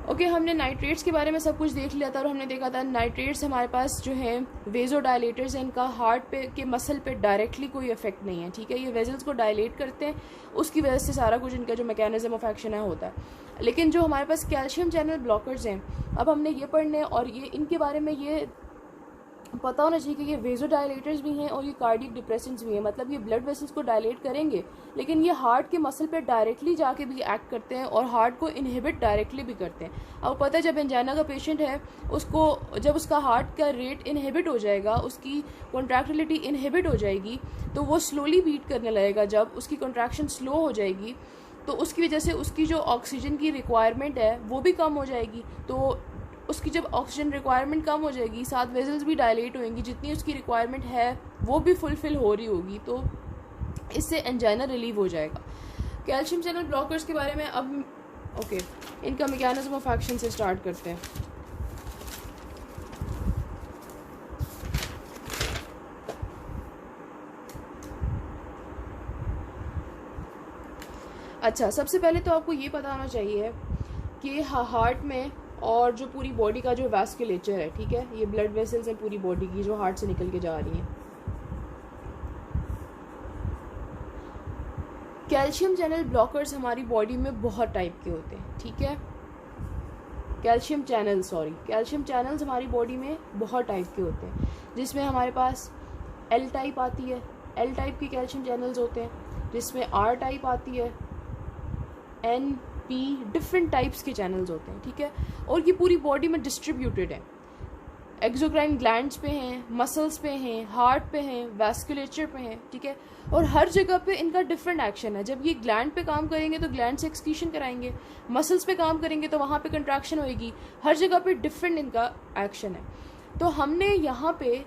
Okay, हमने nitrates के बारे में सब कुछ देख लिया था और हमने देखा था नाइट्रेट्स हमारे पास जो है वेजोडाइलेटर्स हैं, इनका हार्ट पे के मसल पे डायरेक्टली कोई इफेक्ट नहीं है, ठीक है। ये वेजल्स को डायलेट करते हैं, उसकी वजह से सारा कुछ इनका जो मैकेनिज्म ऑफ एक्शन है होता है। लेकिन जो हमारे पास कैल्शियम चैनल ब्लॉकर्स हैं, अब हमने ये पढ़ने हैं और ये इनके बारे में ये पता होना चाहिए कि ये वेजोडाइलेटर्स भी हैं और ये कार्डियक डिप्रेसेंट्स भी हैं। मतलब ये ब्लड वेसल्स को डायलेट करेंगे, लेकिन ये हार्ट के मसल पे डायरेक्टली जाके भी एक्ट करते हैं और हार्ट को इनहिबिट डायरेक्टली भी करते हैं। अब पता है जब एंजाइना का पेशेंट है, उसको जब उसका हार्ट का रेट इनहिबिट हो जाएगा, उसकी कॉन्ट्रैक्टिलिटी इनहिबिट हो जाएगी, तो वो स्लोली बीट करने लगेगा। जब उसकी कॉन्ट्रैक्शन स्लो हो जाएगी तो उसकी वजह से उसकी जो ऑक्सीजन की रिक्वायरमेंट है वो भी कम हो जाएगी। तो उसकी जब ऑक्सीजन रिक्वायरमेंट कम हो जाएगी, साथ वेजल्स भी डायलेट होंगी, जितनी उसकी रिक्वायरमेंट है वो भी फुलफिल हो रही होगी, तो इससे एंजाइना रिलीव हो जाएगा। कैल्शियम चैनल ब्लॉकर्स के बारे में अब ओके, इनका मैकेनिज्म ऑफ एक्शन से स्टार्ट करते हैं। अच्छा, सबसे पहले तो आपको ये पता होना चाहिए कि हार्ट में और जो पूरी बॉडी का जो वैस्कुलेचर है, ठीक है, ये ब्लड वेसल्स हैं पूरी बॉडी की जो हार्ट से निकल के जा रही हैं। कैल्शियम चैनल ब्लॉकर्स हमारी बॉडी में बहुत टाइप के होते हैं, ठीक है। कैल्शियम चैनल्स हमारी बॉडी में बहुत टाइप के होते हैं, जिसमें हमारे पास एल टाइप आती है, एल टाइप के कैल्शियम चैनल्स होते हैं, जिसमें आर टाइप आती है, एन पी, डिफरेंट टाइप्स के चैनल्स होते हैं, ठीक है। और ये पूरी बॉडी में डिस्ट्रीब्यूटेड है, एक्सोक्राइन ग्लैंड्स पे हैं, मसल्स पे हैं, हार्ट पे हैं, वैस्कुलेचर पे हैं, ठीक है। और हर जगह पे इनका डिफरेंट एक्शन है। जब ये ग्लैंड पे काम करेंगे तो ग्लैंड से एक्सक्रीशन कराएंगे, मसल्स पे काम करेंगे तो वहाँ पे कंट्रैक्शन होएगी, हर जगह पे डिफरेंट इनका एक्शन है। तो हमने यहाँ पे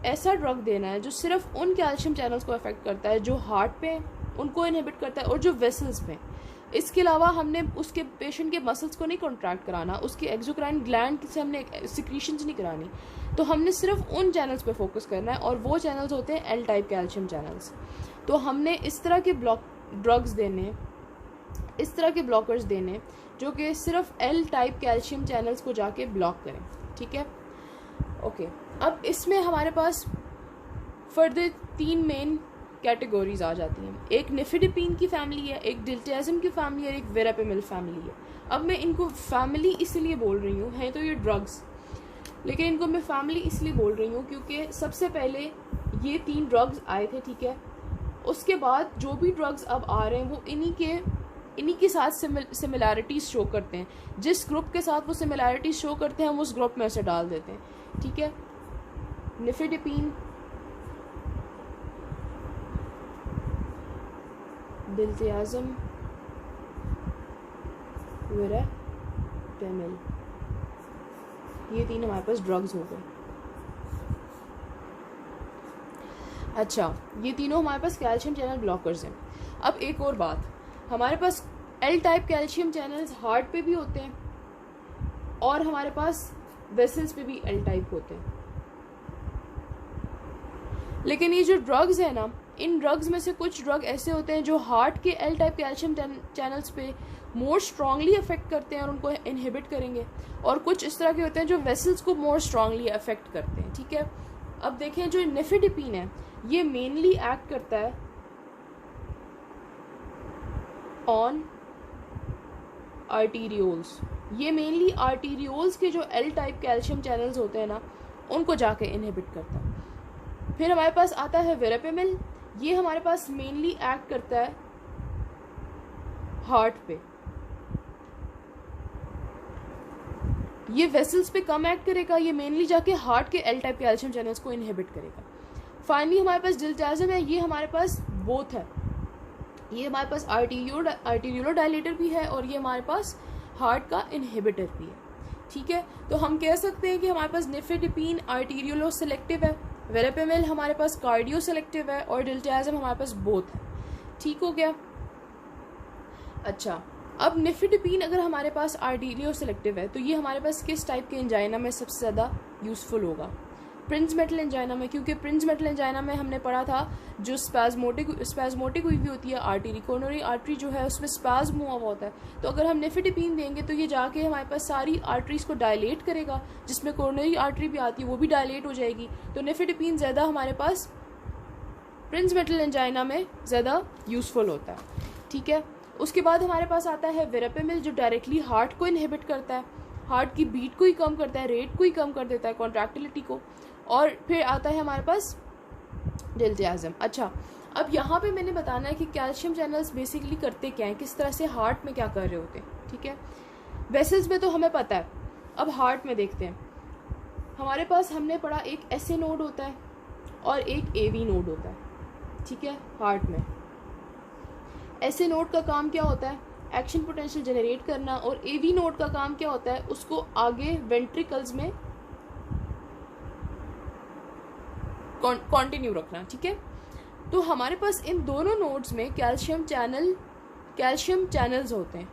ऐसा ड्रग देना है जो सिर्फ उन कैल्शियम चैनल्स को अफेक्ट करता है जो हार्ट पे उनको इनहिबिट करता है और जो वेसल्स पे। इसके अलावा हमने उसके पेशेंट के मसल्स को नहीं कॉन्ट्रैक्ट कराना, उसके एक्सोक्राइन ग्लैंड से हमने सिक्रीशंस नहीं करानी, तो हमने सिर्फ उन चैनल्स पे फोकस करना है और वो चैनल्स होते हैं एल टाइप कैल्शियम चैनल्स। तो हमने इस तरह के ड्रग्स देने, इस तरह के ब्लॉकर्स देने जो कि सिर्फ एल टाइप कैल्शियम चैनल्स को जाके ब्लॉक करें, ठीक है। ओके, अब इसमें हमारे पास फर्दर 3 मेन कैटेगरीज आ जाती हैं। एक निफिडिपिन की फैमिली है, एक डिल्टियाज़म की फैमिली है, एक वेरापेमिल फैमिली है। अब मैं इनको फैमिली इसलिए बोल रही हूँ, हैं तो ये ड्रग्स, लेकिन इनको मैं फैमिली इसलिए बोल रही हूँ क्योंकि सबसे पहले ये 3 ड्रग्स आए थे, ठीक है। उसके बाद जो भी ड्रग्स अब आ रहे हैं वो इन्हीं के साथ सिमिलैरिटीज़ शो करते हैं। जिस ग्रुप के साथ वो सिमिलैरिटीज़ शो करते हैं हम उस ग्रुप में उसे डाल देते हैं, ठीक है। निफिडिपिन, डिल्टियाज़म, वेरापेमिल, ये 3 हमारे पास ड्रग्स हो गए। अच्छा, ये तीनों हमारे पास कैल्शियम चैनल ब्लॉकर्स हैं। अब एक और बात, हमारे पास L type calcium channels heart पे भी होते हैं और हमारे पास वेसल्स पे भी एल टाइप होते हैं। लेकिन ये जो ड्रग्स है ना, इन ड्रग्स में से कुछ ड्रग ऐसे होते हैं जो हार्ट के एल टाइप कैल्शियम चैनल्स पे मोर स्ट्रांगली अफेक्ट करते हैं और उनको इनहिबिट करेंगे, और कुछ इस तरह के होते हैं जो वेसल्स को मोर स्ट्रांगली अफेक्ट करते हैं, ठीक है। अब देखें, जो निफिडिपिन है ये मेनली एक्ट करता है ऑन आर्टीरियोल्स। ये मेनली आर्टीरियोल्स के जो एल टाइप कैल्शियम चैनल्स होते हैं ना, उनको जाके इनहिबिट करता है। फिर हमारे पास आता है वेरापेमिल, ये हमारे पास मेनली एक्ट करता है हार्ट पे, ये वेसल्स पे कम एक्ट करेगा, ये मेनली जाके हार्ट के एल टाइप कैल्शियम चैनल्स को इनहिबिट करेगा। फाइनली हमारे पास डिल्टियाज़म है, ये हमारे पास बोथ है, ये हमारे पास आर्टीरियोलो डायलेटर भी है और ये हमारे पास हार्ट का इनहिबिटर भी है, ठीक है। तो हम कह सकते हैं कि हमारे पास निफिडिपिन आर्टीरियोलो सेलेक्टिव है, वेरापेमिल हमारे पास कार्डियो सेलेक्टिव है और डिल्टियाज़म हमारे पास बोथ है, ठीक हो गया। अच्छा, अब निफिडिपिन अगर हमारे पास आर्टीरियो सेलेक्टिव है तो ये हमारे पास किस टाइप के एंजाइना में सबसे ज़्यादा यूज़फुल होगा? प्रिंस मेटल एंजाइना में, क्योंकि प्रिंस मेटल एंजाइना में हमने पढ़ा था जो स्पैज्मोटिक हुई भी होती है आर्टरी, कोरोनरी आर्टरी जो है उसमें स्पैज्म हुआ होता है, तो अगर हम निफेडिपिन देंगे तो ये जाके हमारे पास सारी आर्टरीज को डायलेट करेगा, जिसमें कोरोनरी आर्टरी भी आती है वो भी डायलेट हो जाएगी। तो निफेडिपिन ज़्यादा हमारे पास प्रिंस मेटल एंजाइना में ज़्यादा यूज़फुल होता है, ठीक है। उसके बाद हमारे पास आता है वेरापेमिल, जो डायरेक्टली हार्ट को इनहिबिट करता है, हार्ट की बीट को ही कम करता है, रेट को ही कम कर देता है, कॉन्ट्रैक्टिलिटी को। और फिर आता है हमारे पास डिल्टियाज़म। अच्छा, अब यहाँ पे मैंने बताना है कि कैल्शियम चैनल्स बेसिकली करते क्या हैं, किस तरह से हार्ट में क्या कर रहे होते हैं, ठीक है। वेसल्स में तो हमें पता है, अब हार्ट में देखते हैं। हमारे पास हमने पढ़ा एक SA नोड होता है और एक AV नोड होता है, ठीक है। हार्ट में SA नोड का काम क्या होता है, एक्शन पोटेंशियल जनरेट करना, और AV नोड का काम क्या होता है, उसको आगे वेंट्रिकल्स में कंटिन्यू रखना, ठीक है। तो हमारे पास इन दोनों नोड्स में कैल्शियम चैनल्स होते हैं,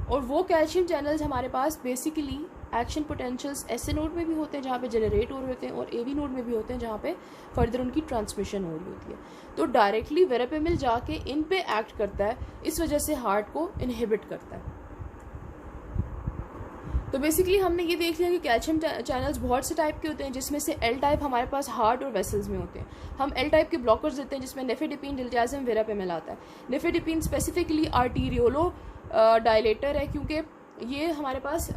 और वो कैल्शियम चैनल्स हमारे पास basically action potentials SA node में भी होते हैं जहाँ पे जनरेट हो रहे होते हैं, और AV नोड में भी होते हैं जहाँ पे फर्दर उनकी ट्रांसमिशन हो रही होती है। तो डायरेक्टली वेरापेमिल जाके इन पे एक्ट करता है, इस वजह से हार्ट को इनहिबिट करता है। तो बेसिकली हमने ये देख लिया कि कैल्शियम चैनल्स बहुत से टाइप के होते हैं, जिसमें से L टाइप हमारे पास हार्ट और वेसल्स में होते हैं। हम L टाइप के ब्लॉकर्स देते हैं जिसमें निफेडिपिन, डिल्टियाज़म, वेरापेमिल आता है। निफेडिपिन स्पेसिफिकली आर्टीरियोलो डायलेटर है, क्योंकि ये हमारे पास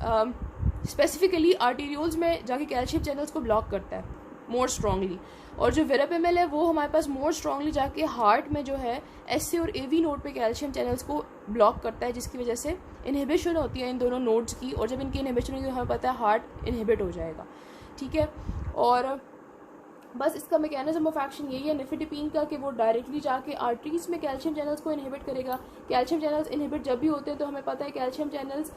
स्पेसिफिकली आर्टीरियोल्स में जाके कैल्शियम चैनल्स को ब्लॉक करता है मोर स्ट्रांगली, और जो वेरापेमिल है वो हमारे पास मोर स्ट्रांगली जाके हार्ट में जो है SA और AV नोड पे कैल्शियम चैनल्स को ब्लॉक करता है, जिसकी वजह से इनहिबिशन होती है इन दोनों नोड्स की, और जब इनकी इनहिबिशन होगी तो हमें पता है हार्ट इनहिबिट हो जाएगा, ठीक है। और बस इसका मैकेनिज्म ऑफ एक्शन यही है निफेडिपिन का, कि वो डायरेक्टली जाके आर्टरीज में कैल्शियम चैनल्स को इनहिबिट करेगा। कैल्शियम चैनल्स इनहिबिट जब भी होते हैं तो हमें पता है कैल्शियम चैनल्स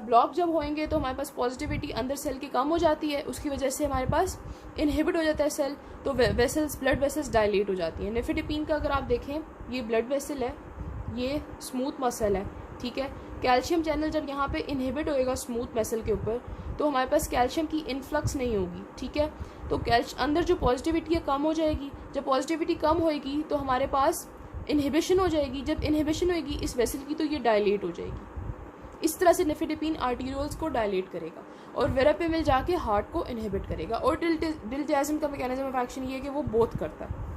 ब्लॉक जब होंगे तो हमारे पास पॉजिटिविटी अंदर सेल की कम हो जाती है, उसकी वजह से हमारे पास इनहिबिट हो जाता है सेल, तो वेसल्स, ब्लड वेसल्स डायलेट हो जाती हैं। निफेडिपिन का अगर आप देखें, ये ब्लड वेसल है, ये स्मूथ मसल है, ठीक है। कैल्शियम चैनल जब यहाँ पे इनहिबिट होएगा स्मूथ मसल के ऊपर, तो हमारे पास कैल्शियम की इन्फ्लक्स नहीं होगी, ठीक है। तो अंदर जो पॉजिटिविटी है कम हो जाएगी, जब पॉजिटिविटी कम होएगी तो हमारे पास इनहिबिशन हो जाएगी, जब इनहिबिशन होएगी इस वेसल की तो ये डायलेट हो जाएगी। इस तरह से निफेडिपिन आर्टीरियोल्स को डायलेट करेगा और वेरापेमिल जाके हार्ट को इनहिबिट करेगा। और डिल्टियाज़म का मैकेनिज्म ऑफ एक्शन ये है कि वो बोथ करता है।